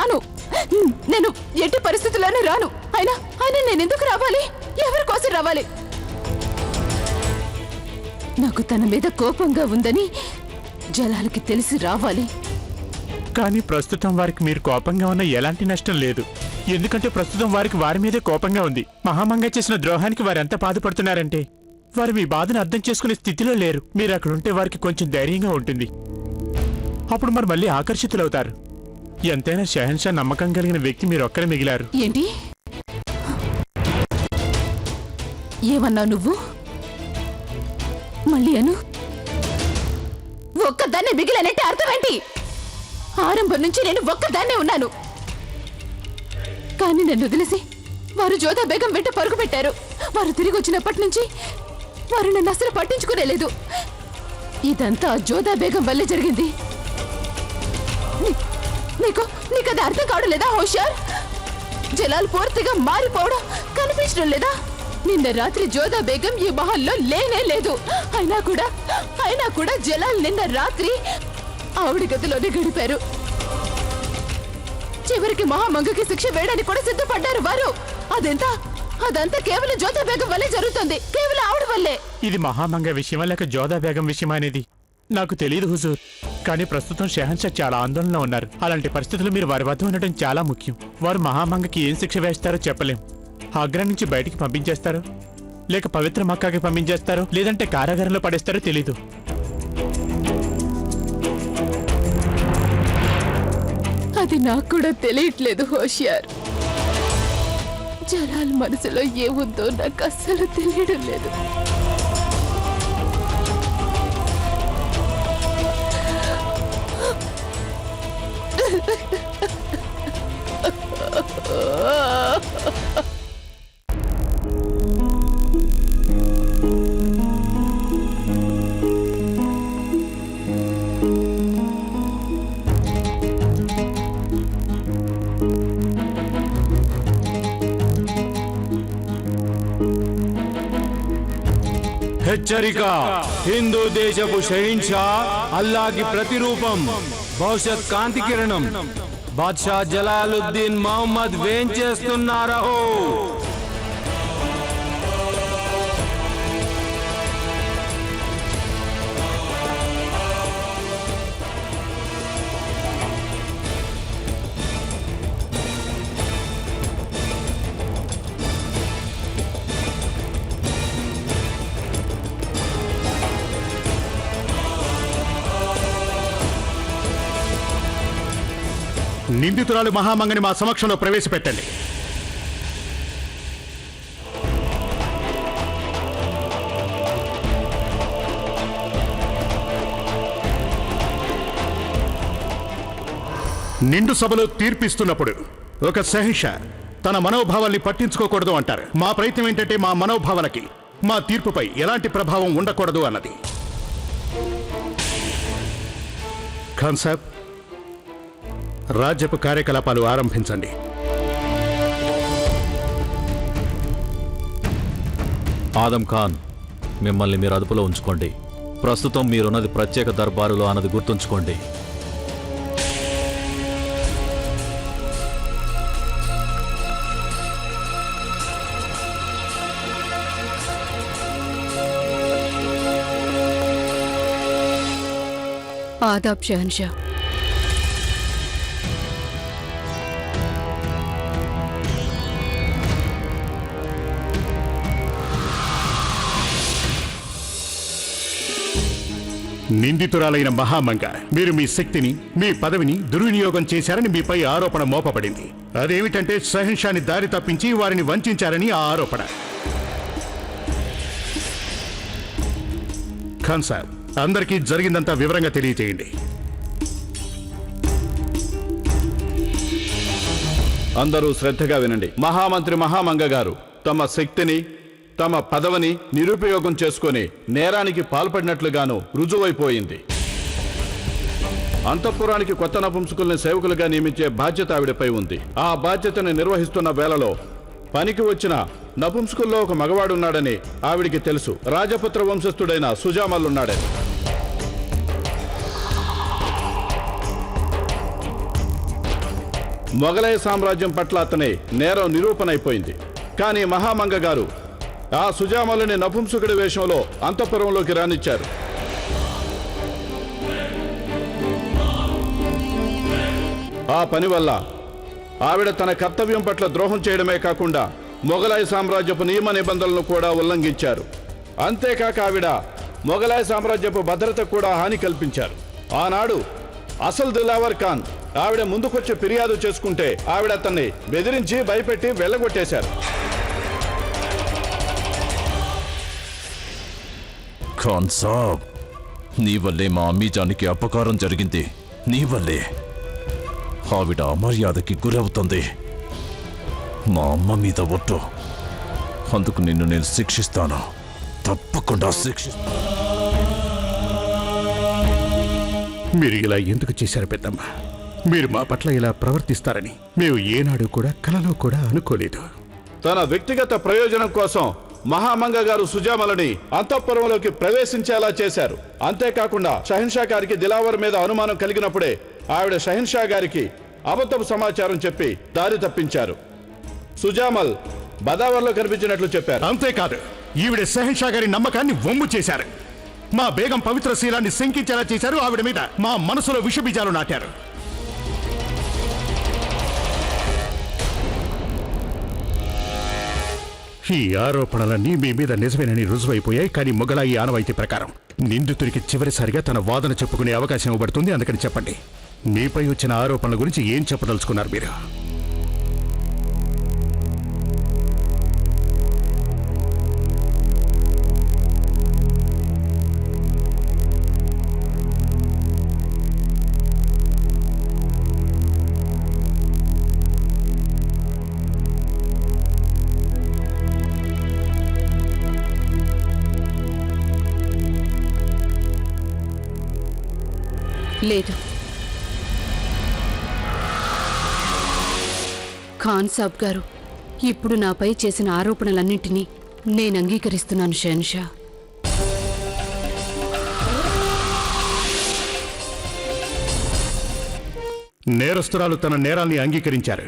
రాను. నేను ఎట్టి పరిస్థితుల్లోనే రాను. అయినా నేను ఎందుకు రావాలి? ఎవరి కోసం రావాలి? నాకు తన మీద కోపంగా ఉందని జలాలకి తెలిసి రావాలి. కానీ ప్రస్తుతం వారికి మీరు కోపంగా ఉన్న ఎలాంటి నష్టం లేదు. ఎందుకంటే ప్రస్తుతం వారికి వారి మీదే కోపంగా ఉంది. మహామంగ చేసిన ద్రోహానికి వారు ఎంత బాధపడుతున్నారంటే వారు మీ బాధను అర్థం చేసుకునే స్థితిలో లేరు. మీరు అక్కడుంటే వారికి కొంచెం ధైర్యంగా ఉంటుంది. అప్పుడు మరి మళ్ళీ ఆకర్షితులవుతారు. ఎంతైనా షహన్షా నమ్మకం కలిగిన వ్యక్తి మీరు ఒక్కరే మిగిలారు. ఏంటి ఏమన్నావు నువ్వు? మళ్ళీ అను. ఒక్కదాన్నే మిగిలినంటే అర్థమేంటి? ఆరంభం నుంచి నేను ఒక్కదాన్నే ఉన్నాను. కానీ నన్ను వదిలేసి వారు జోధా బేగం వెంట పరుగు పెట్టారు. వారు తిరిగి వచ్చినప్పటి నుంచి వారు నన్ను అసలు పట్టించుకునేలేదు. ఇదంతా జోధా బేగం వల్లే జరిగింది. నీకు అది అర్థం కావడం లేదా హోషియార్? జలాల్ పూర్తిగా మారిపోవడం కనిపించడం లేదా? నిన్న రాత్రి జోధా బేగం ఈ మహల్లో లేనే లేదు. అయినా కూడా జలాల్ నిన్న రాత్రి ఆవిడ గదిలోనే గడిపారు. చివరికి మహామంగకి శిక్ష వేయడానికి కూడా సిద్ధపడ్డారు వారు. అదంతా కేవలం జోధా బేగం వల్లే జరుగుతుంది. కేవలం ఆవిడ వల్లే. ఇది మహామంగ విషయమా లేక జోధా బేగం విషయమా అనేది నాకు తెలియదు హుజూర్. కానీ ప్రస్తుతం షహన్షా చాలా ఆందోళనలో ఉన్నారు. అలాంటి పరిస్థితులు మీరు వారి వద్ద ఉండటం చాలా ముఖ్యం. వారు మహామంగకి ఏం శిక్ష వేస్తారో చెప్పలేం. ఆగ్రా నుంచి బయటికి పంపించేస్తారో లేక పవిత్ర మక్కాకి పంపించేస్తారో లేదంటే కారాగారంలో పడేస్తారో తెలీదు. అది నాకు కూడా తెలియట్లేదు హోషియార్. జలాల్ మనసులో ఏముందో నాకు అస్సలు తెలియడం లేదు. హెచ్చరిక! హిందూ దేశపు షహీన్షా అల్లాకి ప్రతిరూపం, భవిష్యత్ కాంతి కిరణం బాద్షా జలాలుద్దీన్ మహమ్మద్ వేంచేస్తున్నారో. నిందితురాలు మహామంగని మా సమక్షంలో ప్రవేశపెట్టండి. నిండు సభలో తీర్పిస్తున్నప్పుడు ఒక షహన్షా తన మనోభావాల్ని పట్టించుకోకూడదు అంటారు. మా ప్రయత్నం ఏంటంటే మా మనోభావాలకి మా తీర్పుపై ఎలాంటి ప్రభావం ఉండకూడదు అన్నది. ఖాన్ సాబ్, రాజ్యపు కార్యకలాపాలు ఆరంభించండి. ఆదం ఖాన్, మిమ్మల్ని మీరు అదుపులో ఉంచుకోండి. ప్రస్తుతం మీరున్నది ప్రత్యేక దర్బారులో అన్నది గుర్తుంచుకోండి. ఆదాబ్ షహన్షా. నిందితురాలైన మహామంగ, మీరు మీ శక్తిని, మీ పదవిని దుర్వినియోగం చేశారని మీపై ఆరోపణ మోపబడింది. అదేమిటంటే షహన్షాని దారి తప్పించి వారిని వంచారని ఆ ఆరోపణ. ఖాన్ సాబ్, అందరికీ జరిగిందంతా వివరంగా తెలియజేయండి. అందరూ శ్రద్ధగా వినండి. మహామంత్రి మహామంగ గారు తమ శక్తిని, తమ పదవిని నిరుపయోగం చేసుకుని నేరానికి పాల్పడినట్లుగాను రుజువైపోయింది. అంతఃపురానికి కొత్త నపుంసకుల్ని సేవకులుగా నియమించే బాధ్యత ఆవిడపై ఉంది. ఆ బాధ్యతను నిర్వహిస్తున్న వేళలో పనికి వచ్చిన నపుంసకుల్లో ఒక మగవాడున్నాడని ఆవిడికి తెలుసు. రాజపుత్ర వంశస్థుడైన సుజామల్లున్నాడని. మొఘలయ సామ్రాజ్యం పట్ల అతని నేరం నిరూపణ అయిపోయింది. కానీ మహామంగ గారు ఆ సుజామలని నపుంసకుడి వేషంలో అంతఃపురంలోకి రానిచ్చారు. ఆ పని వల్ల ఆవిడ తన కర్తవ్యం పట్ల ద్రోహం చేయడమే కాకుండా మొఘలాయ సామ్రాజ్యపు నియమ నిబంధనలను కూడా ఉల్లంఘించారు. అంతేకాక ఆవిడ మొఘలాయ సామ్రాజ్యపు భద్రతకు కూడా హాని కల్పించారు. ఆనాడు అసలు దిలావర్ ఖాన్ ఆవిడ ముందుకొచ్చి ఫిర్యాదు చేసుకుంటే ఆవిడ అతన్ని బెదిరించి భయపెట్టి వెళ్ళగొట్టేశారు. ఖాన్ సాబ్, నీ వల్లే మా అమ్మీజానికి అపకారం జరిగింది. నీ వల్లే ఆవిడ అమర్యాదకి గురవుతుంది. మా అమ్మ మీద ఒట్టు. అందుకు నిన్ను నేను శిక్షిస్తాను, తప్పకుండా శిక్షిస్తాను. మీరు ఇలా ఎందుకు చేశారు పెద్దమ్మ? మీరు మా పట్ల ఇలా ప్రవర్తిస్తారని మేము ఏనాడు కూడా కలలో కూడా అనుకోలేదు. తన వ్యక్తిగత ప్రయోజనం కోసం మహామంగ గారు సుజామలని అంతఃపురంలోకి ప్రవేశించేలా చేశారు. అంతేకాకుండా షహన్షా గారికి దిలావర్ మీద అనుమానం కలిగినప్పుడే ఆవిడ షహన్షా గారికి అబద్ధపు సమాచారం చెప్పి దారి తప్పించారు. సుజామల్ బదావర్లో కనిపించినట్లు చెప్పారు. అంతేకాదు, ఈవిడ షహన్షా గారి నమ్మకాన్ని వమ్ము చేశారు. మా బేగం పవిత్ర శీలాన్ని శంకించేలా చేశారు. ఆవిడ మీద మా మనసులో విషబీజాలు నాటారు. ఈ ఆరోపణలన్నీ మీ మీద నిజమేనని రుజువైపోయాయి. కానీ మొఘలాయి ఆనవాయితీ ప్రకారం నిందితుడికి చివరిసారిగా తన వాదన చెప్పుకునే అవకాశం ఇవ్వబడుతుంది. అందుకని చెప్పండి, మీపై వచ్చిన ఆరోపణల గురించి ఏం చెప్పదలుచుకున్నారు మీరు? లేదు, ఖాన్ సాబ్ గారు, ఇప్పుడు నాపై చేసిన ఆరోపణలన్నింటినీ నేను అంగీకరిస్తున్నాను షహన్షా. నేరస్తురాలు తన నేరాల్ని అంగీకరించారు.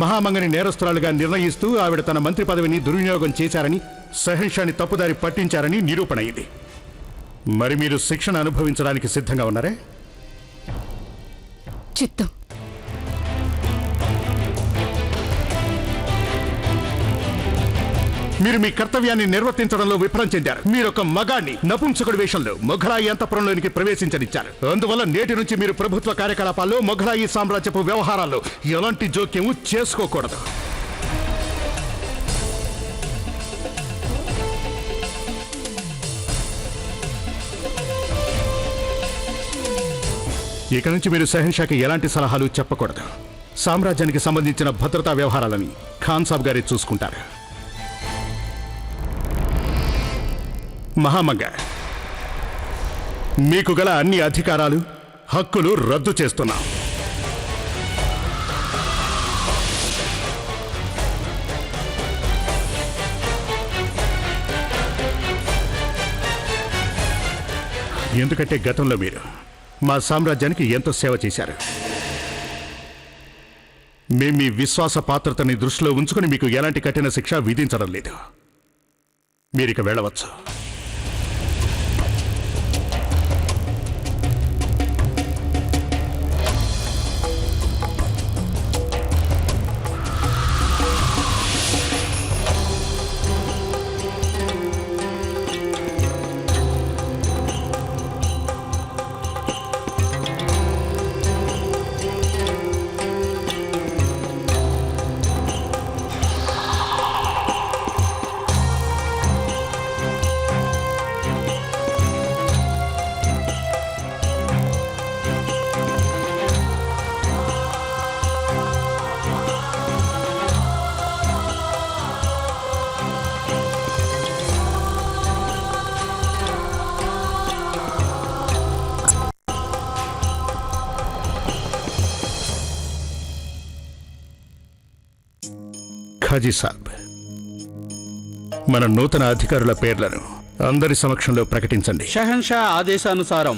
మహామంగని నేరస్తురాలుగా నిర్ణయిస్తూ ఆవిడ తన మంత్రి పదవిని దుర్వినియోగం చేశారని, షహన్షాని తప్పుదారి పట్టించారని నిరూపణ అయింది. మరి మీరు శిక్షణ అనుభవించడానికి సిద్ధంగా ఉన్నారే? చిత్తం. మీరు మీ కర్తవ్యాన్ని నిర్వర్తించడంలో విఫలం చెందారు. మీరొక మగాన్ని నపుంసకుడి వేషంలో మొఘలాయి అంతఃపురంలోనికి ప్రవేశించనిచ్చారు. అందువల్ల నేటి నుంచి మీరు ప్రభుత్వ కార్యకలాపాల్లో, మొఘలాయి సామ్రాజ్యపు వ్యవహారాల్లో ఎలాంటి జోక్యము చేసుకోకూడదు. ఇక నుంచి మీరు షహన్షాకి ఎలాంటి సలహాలు చెప్పకూడదు. సామ్రాజ్యానికి సంబంధించిన భద్రతా వ్యవహారాలని ఖాన్ సాబ్ గారే చూసుకుంటారు. మహామంగ, మీకు గల అన్ని అధికారాలు, హక్కులు రద్దు చేస్తున్నాం. ఎందుకంటే గతంలో మీరు మా సామ్రాజ్యానికి ఎంతో సేవ చేశారు. మేము మీ విశ్వాస పాత్రతని దృష్టిలో ఉంచుకుని మీకు ఎలాంటి కఠిన శిక్ష విధించడం లేదు. మీరిక వెళ్ళవచ్చు. ఖాజీ సాబ్, మన నూతన అధికారుల పేర్లను అందరి సమక్షంలో ప్రకటించండి. షహన్షా ఆదేశానుసారం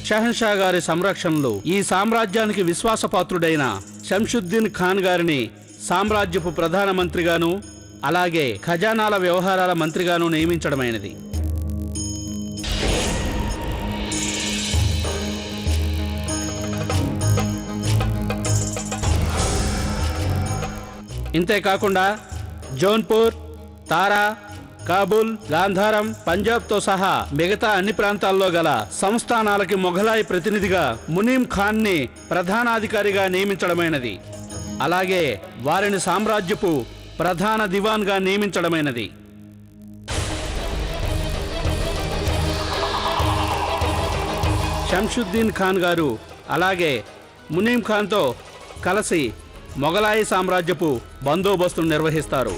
షహన్షా గారి సంరక్షణలో ఈ సామ్రాజ్యానికి విశ్వాసపాత్రుడైన శంషుద్దీన్ ఖాన్ గారిని సామ్రాజ్యపు ప్రధానమంత్రిగాను అలాగే ఖజానాల వ్యవహారాల మంత్రిగాను నియమించడమైనది. ఇంతేకాకుండా జౌన్పూర్, తారా, కాబూల్, గాంధారం, పంజాబ్తో సహా మిగతా అన్ని ప్రాంతాల్లో గల సంస్థానాలకి మొఘలాయి ప్రతినిధిగా మునీం ఖాన్ని ప్రధానాధికారిగా నియమించడమైనది. అలాగే వారిని సామ్రాజ్యపు ప్రధాన దివాన్గా నియమించడమైనది. శంషుద్దీన్ ఖాన్ గారు అలాగే మునీం ఖాన్తో కలిసి మొఘలాయి సామ్రాజ్యపు బందోబస్తును నిర్వహిస్తారు.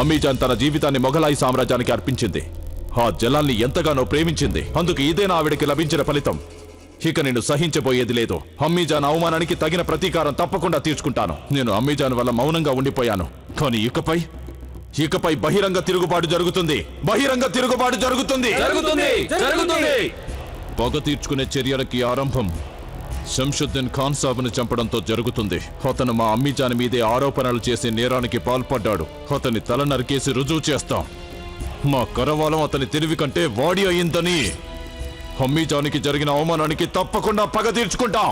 అమీజాన్ తన జీవితాన్ని మొఘలాయి సామ్రాజ్యానికి అర్పించింది. ఆ జలాల్ని ఎంతగానో ప్రేమించింది. అందుకు ఇదేనా ఆవిడకి లభించిన ఫలితం. ఇక నేను సహించబోయేది లేదు. అమ్మీజాన్ అవమానానికి తగిన ప్రతీకారం తప్పకుండా తీర్చుకుంటాను. నేను అమ్మీజాన్ వల్ల మౌనంగా ఉండిపోయాను, కానీ ఇకపై బహిరంగ తిరుగుబాటు జరుగుతుంది. బహిరంగ తిరుగుబాటు జరుగుతుంది. పగ తీర్చుకునే చర్యలకి ఆరంభం శంషుద్దీన్ ఖాన్ సాబును చంపడంతో జరుగుతుంది. అతను మా అమ్మీజాన్ మీదే ఆరోపణలు చేసే నేరానికి పాల్పడ్డాడు. అతని తల నరికేసి రుజువు చేస్తాం. మా కరవాలం అతని తెలివి కంటే వాడి అయిందని. అమ్మీజానికి జరిగిన అవమానానికి తప్పకుండా పగ తీర్చుకుంటాం.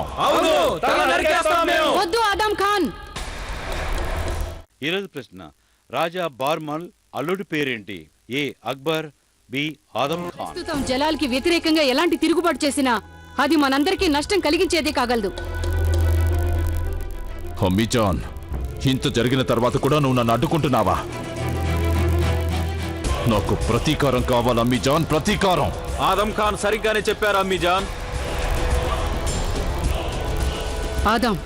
వద్దు ఆదం ఖాన్. ఈరోజు ప్రశ్న, రాజా బార్మల్ అల్లుడి పేరేంటి? ఏ అక్బర్, బి ఆదం ఖాన్. ప్రస్తుతం జలాల్కి వ్యతిరేకంగా ఎలాంటి తిరుగుబాటు చేసినా అది మనందరికీ నష్టం కలిగించేదే కాగలదు. అమ్మీజాన్, ఇంత జరిగిన తర్వాత కూడా నువ్వు నన్ను అడ్డుకుంటున్నావా? నాకు ప్రతీకారం కావాలి అమ్మీజాన్, ప్రతీకారం. ఆదం ఖాన్ సరిగ్గానే చెప్పారు అమ్మీజాన్. ఆదం,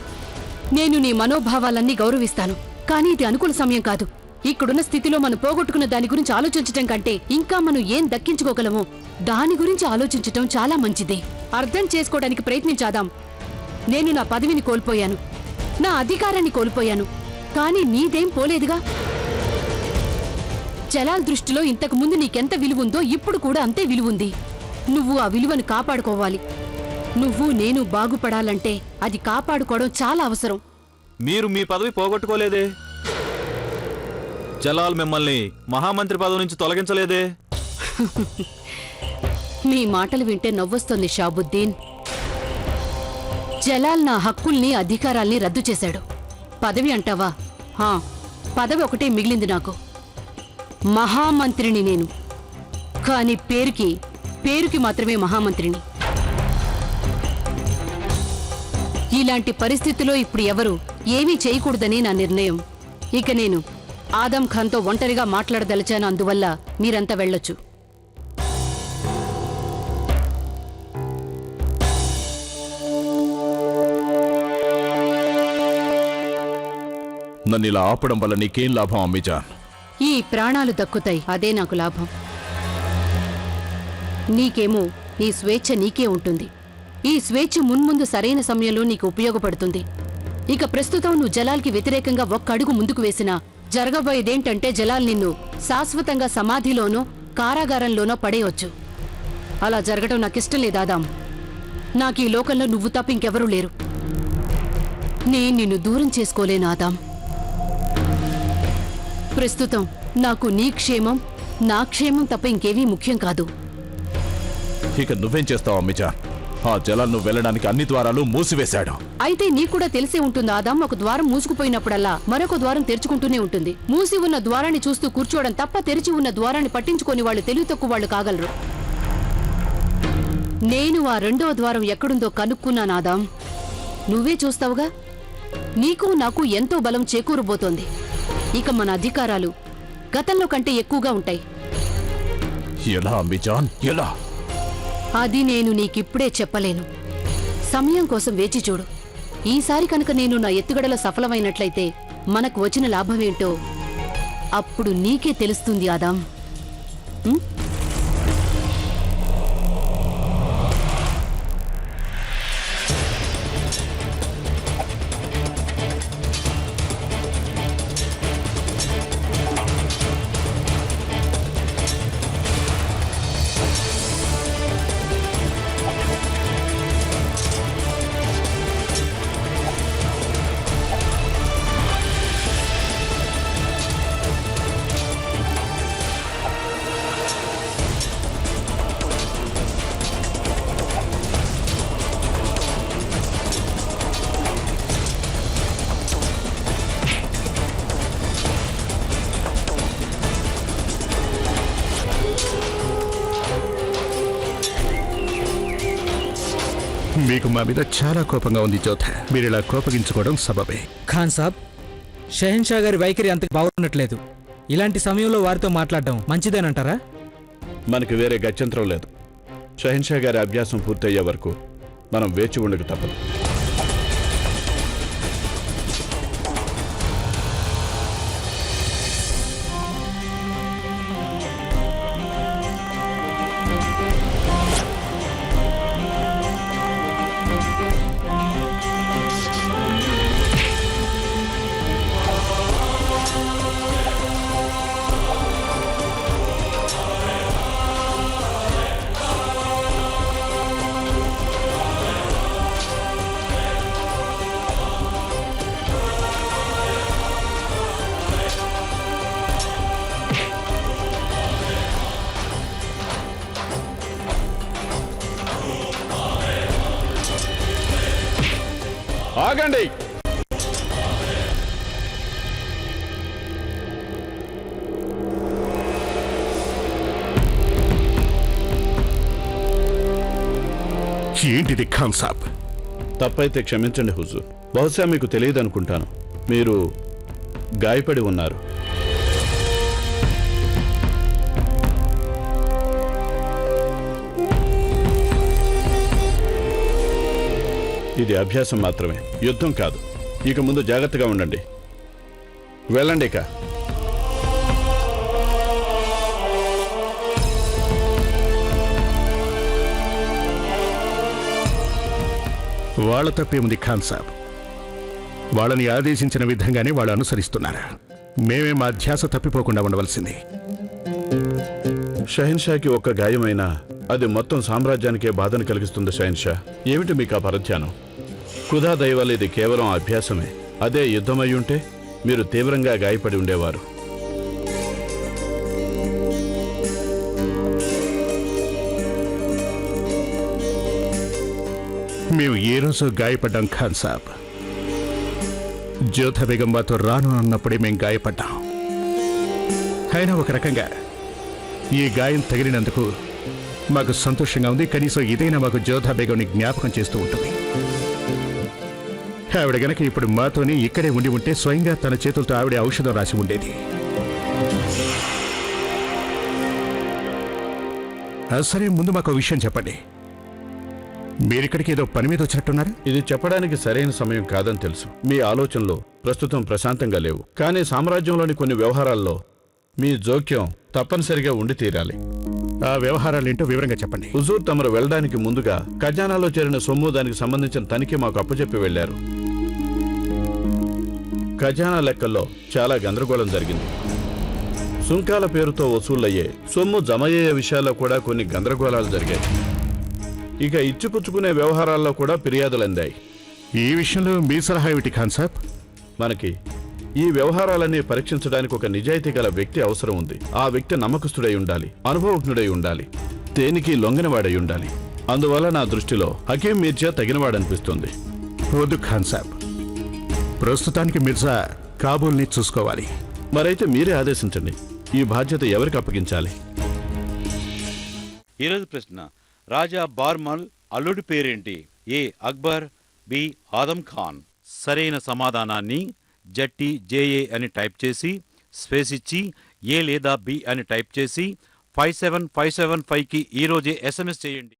నేను నీ మనోభావాలన్నీ గౌరవిస్తాను, కానీ ఇది అనుకూల సమయం కాదు. ఇక్కడున్న స్థితిలో మనం పోగొట్టుకున్న దాని గురించి ఆలోచించటం కంటే ఇంకా మనం ఏం దక్కించుకోగలమో దాని గురించి ఆలోచించటం చాలా మంచిది. అర్థం చేసుకోవడానికి ప్రయత్నించాదాం. నేను నా పదవిని కోల్పోయాను, నా అధికారాన్ని కోల్పోయాను, కానీ నీదేం పోలేదుగా. జలాల్ దృష్టిలో ఇంతకు ముందు నీకెంత విలువుందో ఇప్పుడు కూడా అంతే విలువుంది. నువ్వు ఆ విలువను కాపాడుకోవాలి. నువ్వు నేను బాగుపడాలంటే అది కాపాడుకోవడం చాలా అవసరం. మీరు మీ పదవి పోగొట్టుకోలేదే. జలాల్ మిమ్మల్ని మహామంత్రి పదవి నుంచి తొలగించలేదే. నీ మాటలు వింటే నవ్వొస్తుంది షాబుద్దీన్. జలాల్ నా హక్కుల్ని, అధికారాల్ని రద్దు చేశాడు. పదవి అంటావా? పదవి ఒకటే మిగిలింది నాకు. మహామంత్రిని నేను, కానీ పేరుకి మాత్రమే మహామంత్రిని. ఇలాంటి పరిస్థితిలో ఇప్పుడు ఎవరు ఏమీ చేయకూడదని నా నిర్ణయం. ఇక నేను ఆదం ఖాన్తో ఒంటరిగా మాట్లాడదలిచాను. అందువల్ల మీరంతా వెళ్ళొచ్చు. నన్ను ఇలా ఆపడం వల్ల నీకేం లాభం అమ్మీజాన్? ఈ ప్రాణాలు దక్కుతాయి, అదే నాకు లాభం. నీకేమో నీ స్వేచ్ఛ నీకే ఉంటుంది. ఈ స్వేచ్ఛ మున్ముందు సరైన సమయంలో నీకు ఉపయోగపడుతుంది. ఇక ప్రస్తుతం నువ్వు జలాల్కి వ్యతిరేకంగా ఒక్క అడుగు ముందుకు వేసినా జరగబోయేదేంటంటే జలాల్ నిన్ను శాశ్వతంగా సమాధిలోనో కారాగారంలోనో పడేయొచ్చు. అలా జరగడం నాకిష్టం లేదు ఆదాం. నాకు ఈ లోకంలో నువ్వు తప్ప ఇంకెవరూ లేరు. నేను నిన్ను దూరం చేసుకోలేను ఆదాం. ప్రస్తుతం నాకు నీ క్షేమం, నా క్షేమం తప్ప ఇంకేవీ ముఖ్యం కాదు. ఇక నువ్వేం చేస్తావు అమ్మీజాన్? ఆ జలాలను వెళ్ళడానికి అన్ని ద్వారాలు మూసివేశాడు. అయితే నీకు కూడా తెలిసే ఉంటుంది ఆదాం, ఒక ద్వారం మూసుకుపోయినప్పుడల్లా మరొక ద్వారం తెరుచుకుంటూనే ఉంటుంది. మూసి ఉన్న ద్వారాన్ని చూస్తూ కూర్చోవడం తప్ప తెరిచి ఉన్న ద్వారాన్ని పట్టించుకొని వాళ్ళు తెలివి తక్కువ వాళ్ళు కాగలరు. నేను ఆ రెండవ ద్వారం ఎక్కడుందో కనుక్కున్నాను ఆదాం. నువ్వే చూస్తావుగా. నీకు నాకు ఎంతో బలం చేకూరబోతోంది. ఇక మన అధికారాలు గతంలో కంటే ఎక్కువగా ఉంటాయి. ఎలా అమ్మీజాన్, ఎలా? అది నేను నీకిప్పుడే చెప్పలేను. సమయం కోసం వేచి చూడు. ఈసారి కనుక నేను నా ఎత్తుగడలో సఫలమైనట్లయితే మనకు వచ్చిన లాభమేంటో అప్పుడు నీకే తెలుస్తుంది ఆదాం. మీకు మా మీద చాలా కోపంగా ఉంది జోధ. మీరు ఇలా కోపగించుకోవడం సబబే. ఖాన్ సాబ్, షహన్షా గారి వైఖరి అంత బాగున్నట్లేదు. ఇలాంటి సమయంలో వారితో మాట్లాడడం మంచిదేనంటారా? మనకి వేరే గత్యంతరం లేదు. షహన్షా గారి అభ్యాసం పూర్తయ్యే వరకు మనం వేచి ఉండక తప్పదు. ఆగండి. ఏంటిది ఖాన్ సాబ్? తప్పైతే క్షమించండి హుజూర్. బహుశా మీకు తెలియదనుకుంటాను, మీరు గాయపడి ఉన్నారు. ఇది అభ్యాసం మాత్రమే, యుద్ధం కాదు. ఇక ముందు జాగ్రత్తగా ఉండండి. వెళ్ళండి. ఇక వాళ్ళ తప్పేముంది ఖాన్ సాబ్? వాళ్ళని ఆదేశించిన విధంగానే వాళ్ళు అనుసరిస్తున్నారు. మేమే మా ధ్యాస తప్పిపోకుండా ఉండవలసింది. షహన్షాకి ఒక్క గాయమైనా అది మొత్తం సామ్రాజ్యానికే బాధను కలిగిస్తుంది. షహన్షా, ఏమిటి మీకు ఆ పరధ్యానం? ఖుదా దయ వల్ల ఇది కేవలం అభ్యాసమే. అదే యుద్ధమై ఉంటే మీరు తీవ్రంగా గాయపడి ఉండేవారు. మేము ఏ రోజు గాయపడ్డాం ఖాన్ సాబ్? జోధ బేగం మాతో రాను అన్నప్పుడే మేము గాయపడ్డాం. అయినా ఒక రకంగా ఈ గాయం తగిలినందుకు మాకు సంతోషంగా ఉంది. కనీసం ఇదైనా మాకు జోధ బేగంని జ్ఞాపకం చేస్తూ ఉంటుంది. ఆవిడ గనక ఇప్పుడు మాతోని ఇక్కడే ఉండి ఉంటే స్వయంగా తన చేతులతో ఆవిడ ఔషధం రాసి ఉండేది. సరే, ముందు మాకు విషయం చెప్పండి. మీరిక్కడికి ఏదో పని మీద వచ్చినట్టున్నారు. ఇది చెప్పడానికి సరైన సమయం కాదని తెలుసు. మీ ఆలోచనలు ప్రస్తుతం ప్రశాంతంగా లేవు. కానీ సామ్రాజ్యంలోని కొన్ని వ్యవహారాల్లో మీ జోక్యం తప్పనిసరిగా ఉండి తీరాలి. ఆ వ్యవహారాలేంటో వివరంగా చెప్పండి. హుజూర్ తమరు వెళ్ళడానికి ముందుగా ఖజానాలో చేరిన సొమ్ము, దానికి సంబంధించిన తనిఖీ మాకు అప్పచెప్పి వెళ్లారు. ఖజానా లెక్కల్లో చాలా గందరగోళం జరిగింది. సుంకాల పేరుతో వసూళ్లయ్యే సొమ్ము జమయ్యే విషయాల్లో కూడా కొన్ని గందరగోళాలు జరిగాయి. ఇక ఇచ్చిపుచ్చుకునే వ్యవహారాల్లో కూడా ఫిర్యాదులు అందాయి. ఈ విషయంలో మీ సలహా ఏమిటి ఖాన్ సాబ్? మనకి ఈ వ్యవహారాలన్నీ పరీక్షించడానికి ఒక నిజాయితీ గల వ్యక్తి అవసరం ఉంది. ఆ వ్యక్తి నమ్మకస్తుడై ఉండాలి, అనుభవజ్ఞుడై ఉండాలి, దేనికి లొంగనివాడై ఉండాలి. అందువల్ల నా దృష్టిలో హకీం మిర్జా తగినవాడనిపిస్తుంది. వద్దు ఖాన్ సాబ్, ప్రస్తుతానికి మిర్జా కాబూల్ని చూసుకోవాలి. మరైతే మీరే ఆదేశించండి. ఈ బాధ్యత ఎవరికి అప్పగించాలి? ఈరోజు ప్రశ్న: రాజా బార్మల్ అల్లుడి పేరేంటి? ఏ అక్బర్, బి ఆదం ఖాన్. సరైన సమాధానాన్ని జట్టి అని టైప్ చేసి స్పేస్ ఇచ్చి ఏ లేదా బి అని టైప్ చేసి 57575కి ఈరోజే SMS చేయండి.